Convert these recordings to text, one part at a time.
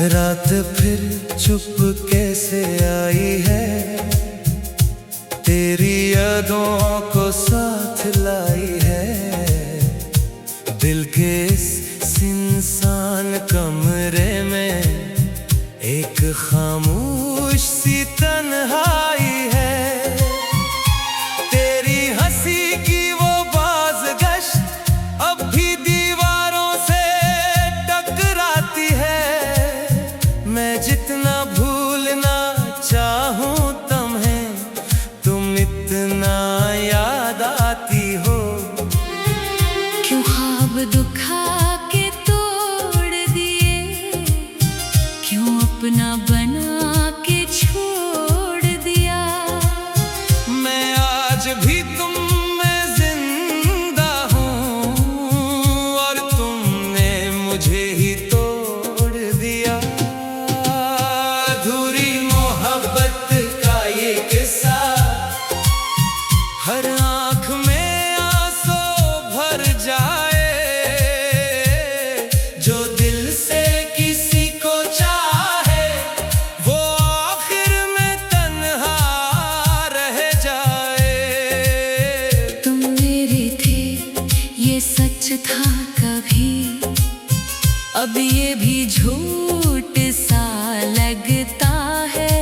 रात फिर चुप कैसे आई है, तेरी यादों को साथ लाई है। दिल के इस सुनसान कमरे में एक खामोश सी तन्हाई है। तेरी हंसी की वो बाज़गश्त अब भी दीवारों से टकराती है। मैं जितना भूलना चाहूं तुम्हें, तुम इतना याद आती हो। क्यों ख्वाब दुखा के तोड़ दिए, क्यों अपना बना के छोड़ दिया। मैं आज भी तुम में जिंदा हूँ और तुमने मुझे ही तोड़ दिया। अधूरी मोहब्बत का ये किस्सा, हर आँख में आंसू भर जाए। जो दिल से किसी को चाहे वो आखिर में तन्हा रह जाए। तुम मेरे थे ये सच था कभी, अब ये भी झूठ सा लगता है।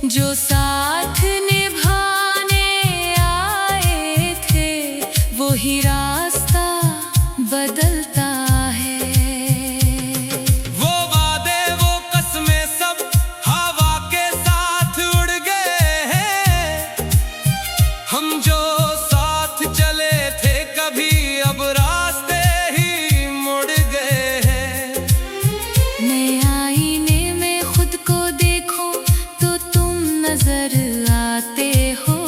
जो साथ निभाने आए थे वही रास्ता बदलता है। वो वादे वो कसमें सब हवा के साथ उड़ गए हैं। हम जो साथ चले थे कभी अब रास्ते ही मुड़ गए हैं। नए आईने में खुद को देखो तो तुम नजर आते हो।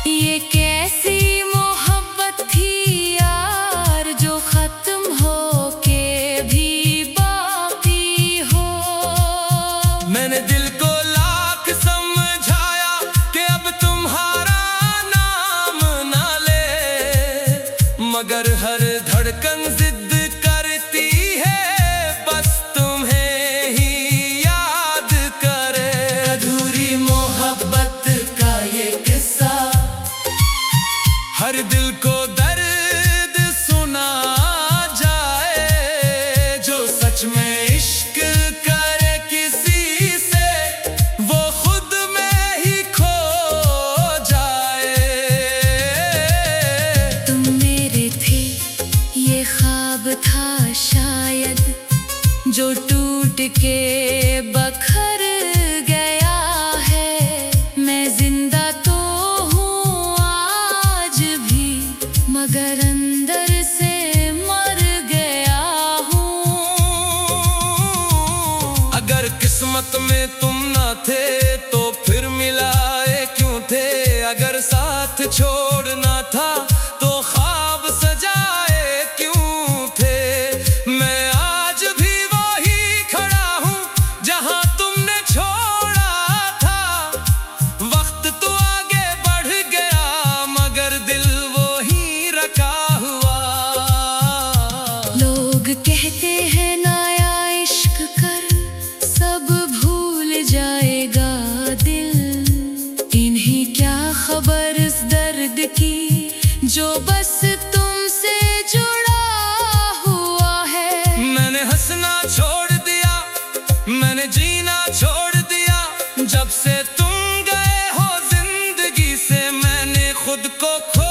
ये कैसी मोहब्बत थी यार जो खत्म हो के भी बाकी हो। मैंने दिल को लाख समझाया कि अब तुम्हारा नाम ना ले, मगर हर धड़कन जिद करती है बस तुम्हें ही याद करे। अधूरी मोहब्बत का ये किस्सा, हर दिल को दर्द सुना जाए। जो सच में इश्क करे किसी से वो खुद में ही खो जाए। तुम मेरे थे ये ख्वाब था शायद जो टूट के बखर गया है। मैं जिंदा तो हूँ आज भी, मगर अंदर से मर गया हूँ। अगर किस्मत में तुम ना थे तो फिर मिलाए क्यों थे। अगर साथ छोड़ना था तो ख्वाब सजाए क्यों थे। मैं आज भी वही खड़ा हूँ जहाँ तुमने छोड़ा था। वक्त तो आगे बढ़ गया मगर दिल वही रखा हुआ। लोग कहते हैं नया इश्क कर सब भूल जाएगा दिल। इन्हें क्या खबर इस दर्द की जो बस तुमसे जुड़ा हुआ है। मैंने हंसना छोड़ दिया, मैंने जीना छोड़ दिया। जब से तुम गए हो जिंदगी से मैंने खुद को खो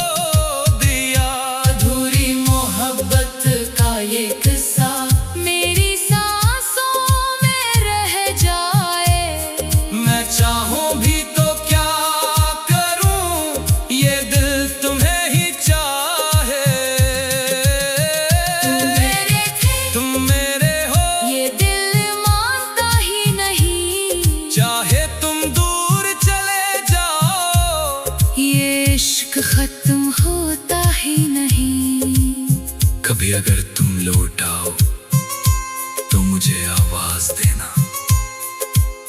दिया। अधूरी मोहब्बत का ये किस्सा मेरी सांसों में रह जाए। मैं चाहूं भी तो क्या करूं, ये दिल तुम्हें ही चाहे। तुम मेरे थे, तुम मेरे हो, ये दिल मानता ही नहीं। चाहे तुम दूर चले जाओ, ये इश्क खत्म होता ही नहीं। कभी अगर तुम लौट आओ तो मुझे आवाज देना।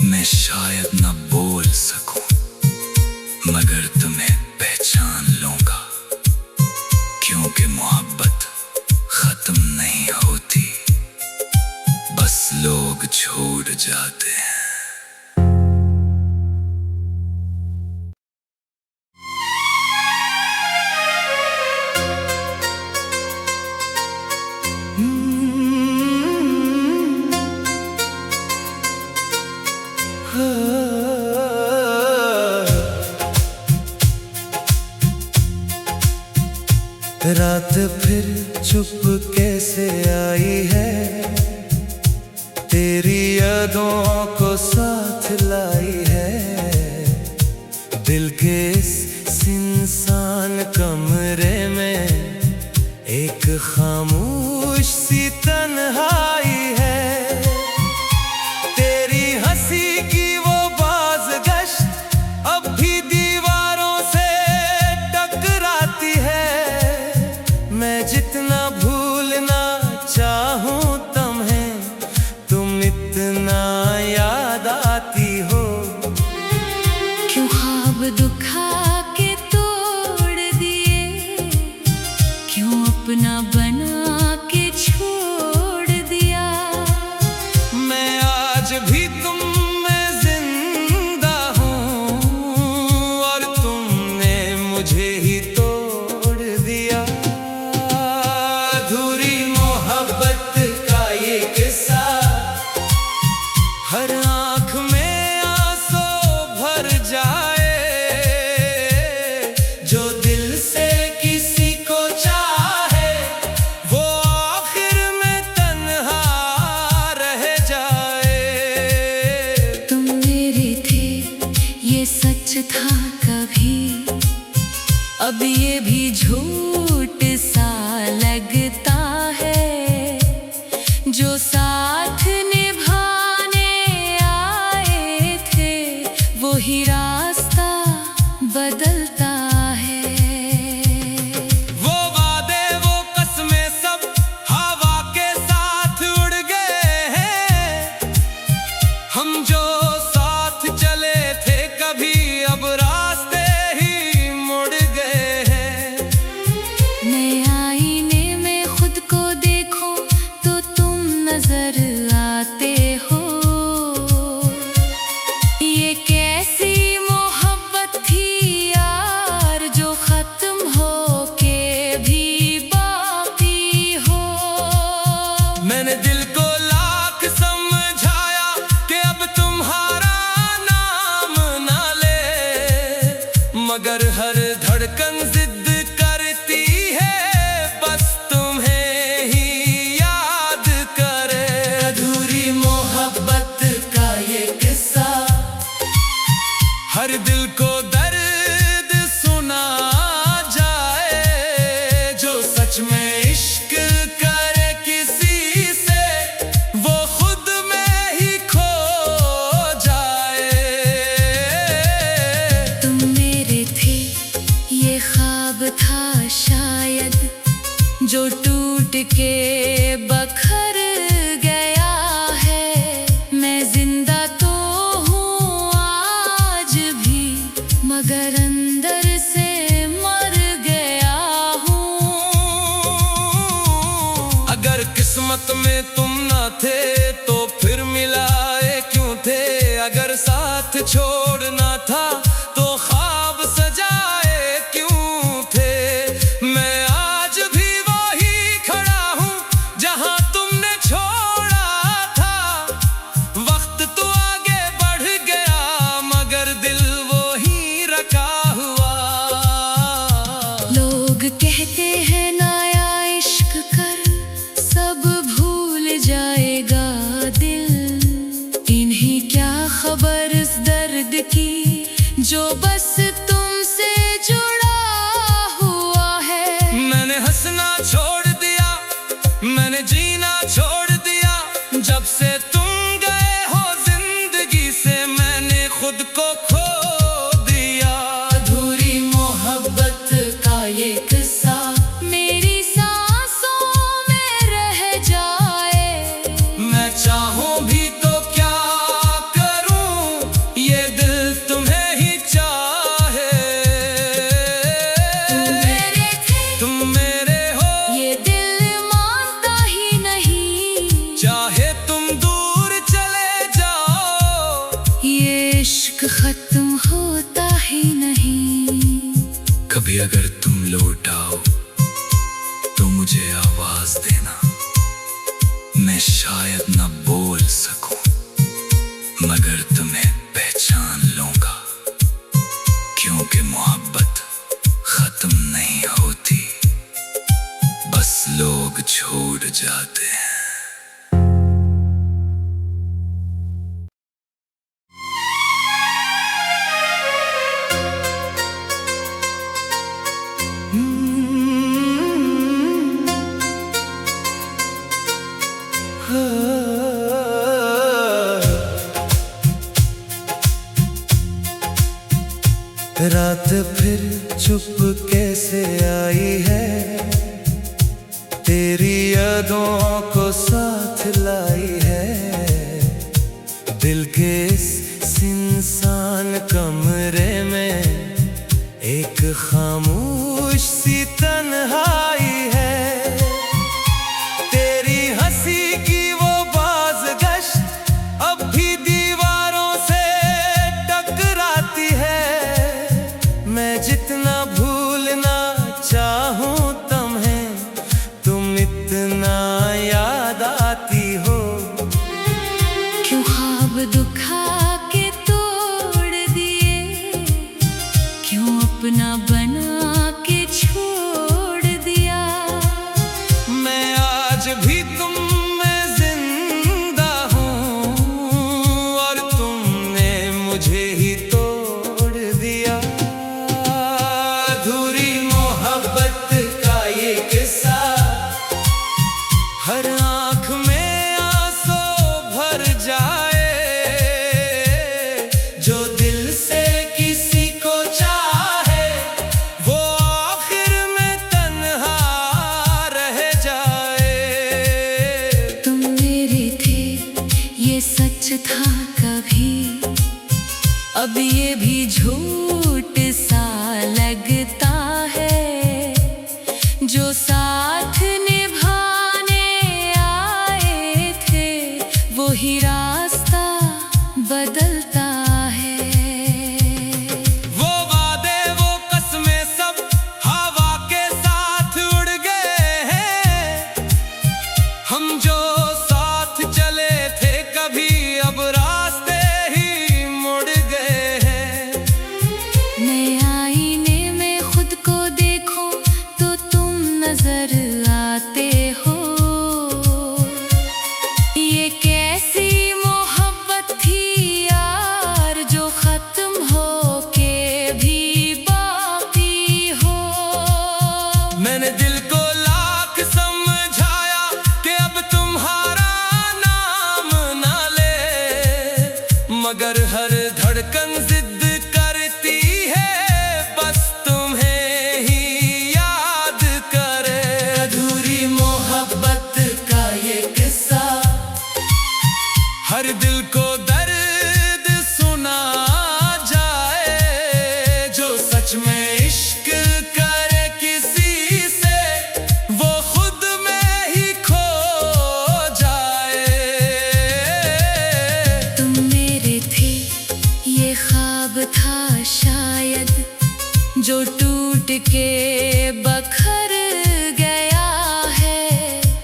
मैं शायद न बोल सकूं मगर तुम्हें पहचान लूंगा। क्योंकि मोहब्बत खत्म नहीं होती, छोड़ जाते हैं। रात फिर चुप कैसे आई है, तेरी यादों को साथ लाई है। दिल के इस सुनसान कमरे में एक खामोश सी तन्हाई है। तेरी हंसी की वो बाज़गश्त अब भी दीवारों से टकराती है। मैं जितना भूलना चाहूं तुम्हें, तुम इतना याद आती हो। क्यों ख्वाब दुखा के तोड़ दिए, क्यों अपना बना के छोड़ दिया। मैं आज भी तुम में जिंदा हूँ और तुमने मुझे ही तोड़ दिया। अधूरी मोहब्बत का ये किस्सा, हर आँख में आंसू भर जाए। जो दिल से किसी को चाहे, वो आखिर में तन्हा रह जाए। तुम मेरे थे ये सच था कभी, अब ये भी झूठ सा लगता है। जो साथ निभाने आए थे, वो ही रास्ता बदलता है। वो वादे वो कसमें सब हवा के साथ उड़ गए हैं। हम जो साथ चले थे कभी, अब रास्ते ही मुड़ गए हैं। नए आईने में खुद को देखो तो तुम नजर आते हो। ये कैसी मोहब्बत थी यार, जो खत्म हो के भी बाकी हो। मैंने दिल को लाख समझाया कि अब तुम्हारा नाम ना ले, मगर हर धड़कन जिद करती है बस तुम्हें ही याद करे। अधूरी मोहब्बत का ये किस्सा, हर दिल को दर्द सुना जाए। जो सच में इश्क करे किसी से, वो खुद में ही खो जाए। तुम मेरे थे ये ख्वाब था शायद, जो टूट के बखर गया है। मैं जिंदा तो हूँ आज भी, मगर अंदर से मर गया हूँ। अगर किस्मत में तुम ना थे तो फिर मिलाए क्यों थे। अगर साथ छोड़ना था तो ख्वाब सजाए क्यों थे। मैं आज भी वही खड़ा हूँ जहाँ तुमने छोड़ा था। वक्त तो आगे बढ़ गया, मगर दिल वो ही रखा हुआ। लोग कहते हैं नया इश्क कर सब भूल जाएगा दिल। इन्हें क्या खबर इस दर्द की, जो बस तुमसे जुड़ा हुआ है। मैंने हंसना छोड़ दिया, मैंने जीना छोड़ दिया। जब से तुम गए हो जिंदगी से, मैंने खुद को खो दिया। अधूरी मोहब्बत का ये किस्सा, मेरी अगर तुम लौट आओ तो मुझे आवाज देना। मैं शायद न बोल सकूं मगर तुम्हें पहचान लूंगा, क्योंकि मोहब्बत खत्म नहीं होती, बस लोग छोड़ जाते हैं। रात फिर चुप कैसे आई है, तेरी यादों को साथ लाई है। दिल के इस सुनसान कमरे में एक खामोश सी तन्हाई है। तेरी हंसी की वो बाज़गश्त अब भी दीवारों से टकराती है। मैं जितना भूलना चाहूं तुम्हें, तुम इतना याद आती हो। क्यों ख्वाब दुखा के तोड़ दिए, क्यों अपना बना के छोड़ दिया। मैं आज भी तुम में जिंदा हूँ और तुमने मुझे ही तोड़ दिया। अधूरी मोहब्बत का ये किस्सा, हर आंख में आंसू भर जाए। जो दिल से किसी को चाहे वो आखिर में तन्हा रह जाए। तुम मेरे थे ये सच था कभी, अब ये भी झूठ सा लगता है। जो साथ निभाने आए थे वही रास्ता बदलता है। वो वादे वो कसमें सब हवा के साथ उड़ गए हैं। हम जो साथ चले थे कभी अब रास्ते ही मुड़ गए हैं। नए आईने में खुद को देखो तो तुम नजर आते हो। ये कैसी मोहब्बत थी यार जो खत्म हो के भी बाकी हो। मैंने दिल को लाख समझाया कि अब तुम्हारा नाम ना ले, मगर हर धड़कन जिद करती है बस तुम्हें ही याद करे। अधूरी मोहब्बत का ये किस्सा, हर दिल को दर्द सुना जाए। जो सच में इश्क करे किसी से वो खुद में ही खो जाए। तुम मेरे थे ये ख्वाब था शायद, जो टूट के बखर गया है।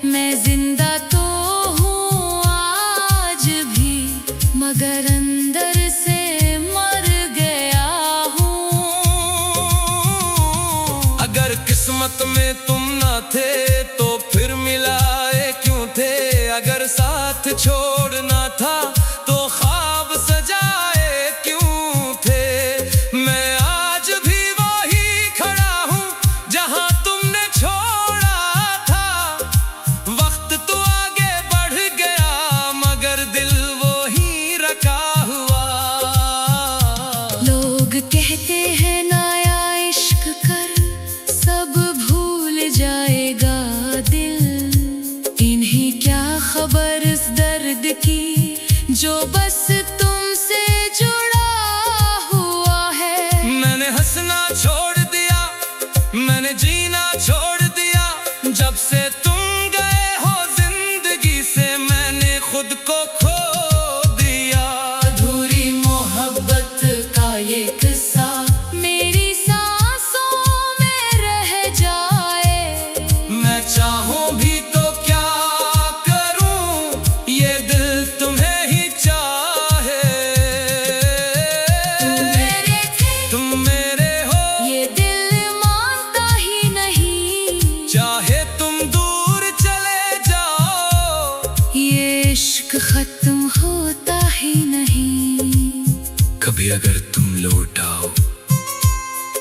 मैं जिंदा तो हूँ आज भी, मगर अंदर से मर गया हूँ। अगर किस्मत में तुम ना थे तो फिर मिलाए क्यों थे। अगर साथ छोड़ना था तो ख्वाब सजाए क्यों थे। मैं आज भी वही खड़ा हूँ जहाँ तुमने छोड़ा था। वक्त तो आगे बढ़ गया मगर दिल वही रखा हुआ। लोग कहते हैं नया इश्क कर सब भूल जाएगा दिल। इन्हें क्या खबर इस दर्द कभी अगर तुम लौट आओ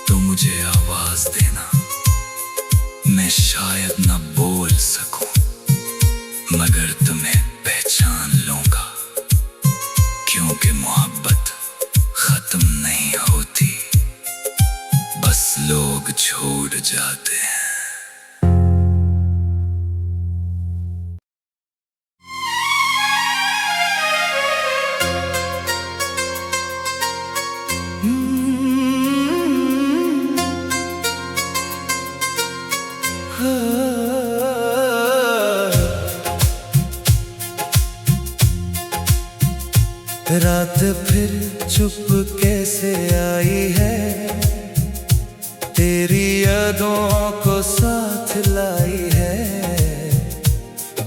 तो मुझे आवाज देना। मैं शायद न बोल सकूं मगर तुम्हें पहचान लूंगा, क्योंकि मोहब्बत खत्म नहीं होती, बस लोग छोड़ जाते हैं। रात फिर चुप कैसे आई है, तेरी यादों को साथ लाई है।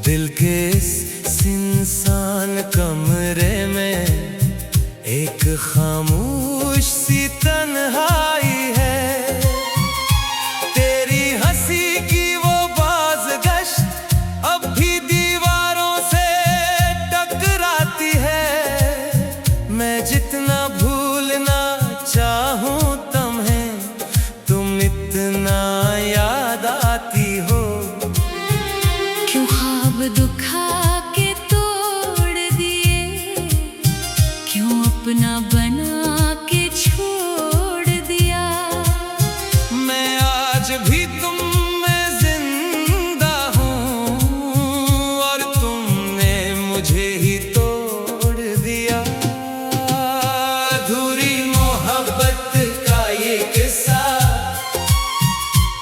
दिल के इस सुनसान कमरे में एक खामोश सी तन्हाई है। तेरी हंसी की वो बाज़गश्त अब भी दीवारों से टकराती है। मैं जितना भूलना चाहूं तुम्हें, तुम इतना याद आती हो। क्यों ख्वाब दुखा के तोड़ दिए, क्यों अपना बना के छोड़ दिया। मैं आज भी तुम में जिंदा हूँ और तुमने मुझे ही तोड़ दिया। अधूरी मोहब्बत का ये किस्सा,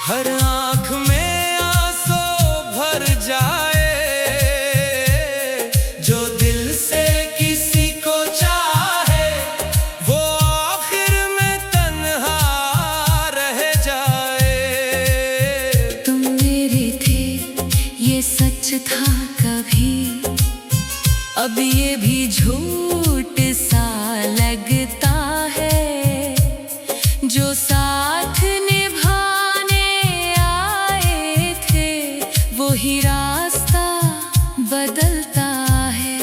हर आंख में आंसू भर जाए। जो दिल से किसी को चाहे वो आखिर में तन्हा रह जाए। तुम मेरे थे ये सच था कभी, अब ये भी झूठ सा लगता है। जो साथ निभाने आए थे वो ही रास्ता बदलता है।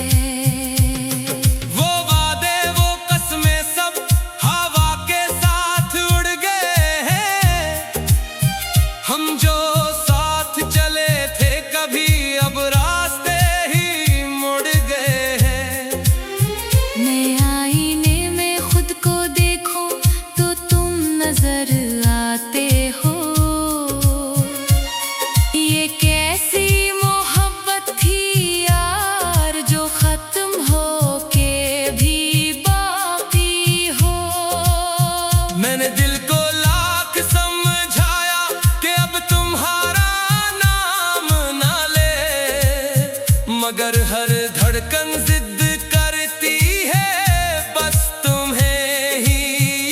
वो वादे वो कसमें सब हवा के साथ उड़ गए हैं। हम जो साथ चले थे कभी अब रास्ते ही मुड़ गए हैं। नए आईने में खुद को देखो तो तुम नजर आते हो। ये कैसी मोहब्बत थी यार जो खत्म हो के भी बाकी हो। मैंने दिल को लाख समझाया कि अब तुम्हारा नाम ना ले, मगर हर धड़कन जिद करती है बस तुम्हें ही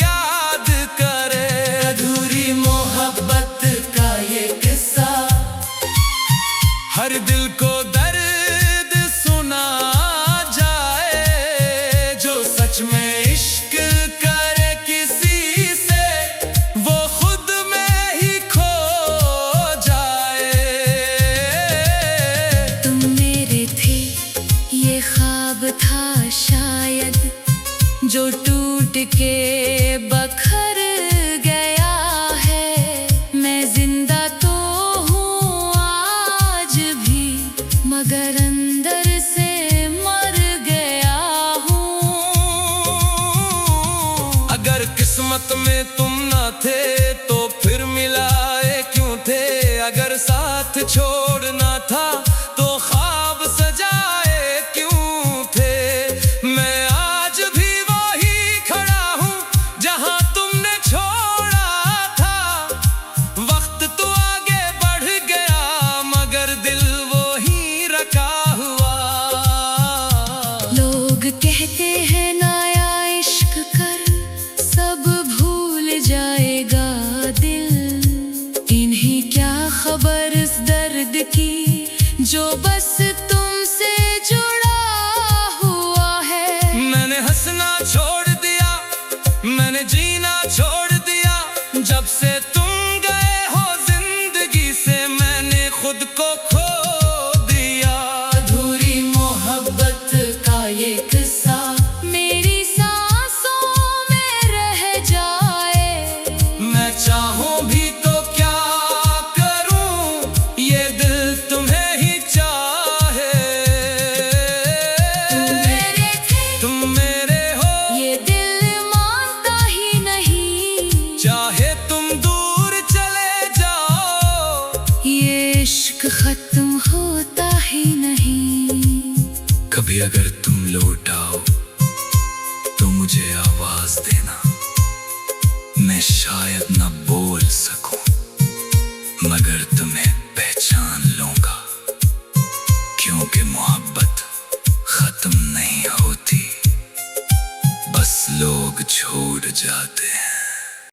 याद करे। अधूरी मोहब्बत का ये किस्सा हर दिल को दर्द सुना जाए। जो सच में इश्क करे किसी से वो खुद में ही खो जाए। तुम मेरे थे ये ख्वाब था शायद जो टूट के बखर गया है। मैं जिंदा तो हूँ आज भी मगर अंदर से मर गया हूँ। अगर किस्मत में तुम ना थे तो फिर मिलाए क्यों थे। अगर साथ छोड़ना था तो ख्वाब सजाए क्यों थे। मैं आज भी वही खड़ा हूँ जहाँ तुमने छोड़ा था। वक्त तो आगे बढ़ गया मगर दिल वो ही रखा हुआ। लोग कहते हैं नया इश्क कर सब भूल जाएगा दिल। इन्हें क्या खबर इस दर्द की जो बस तुमसे जुड़ा हुआ है। मैंने हंसना छोड़ दिया, मैंने जीना छोड़ दिया। जब से तुम गए हो जिंदगी से मैंने खुद को खो दिया। अधूरी मोहब्बत का ये किस्सा मेरी सांसों कभी अगर तुम लौट आओ तो मुझे आवाज देना। मैं शायद न बोल सकूं मगर तुम्हें पहचान लूंगा, क्योंकि मोहब्बत खत्म नहीं होती, बस लोग छोड़ जाते हैं।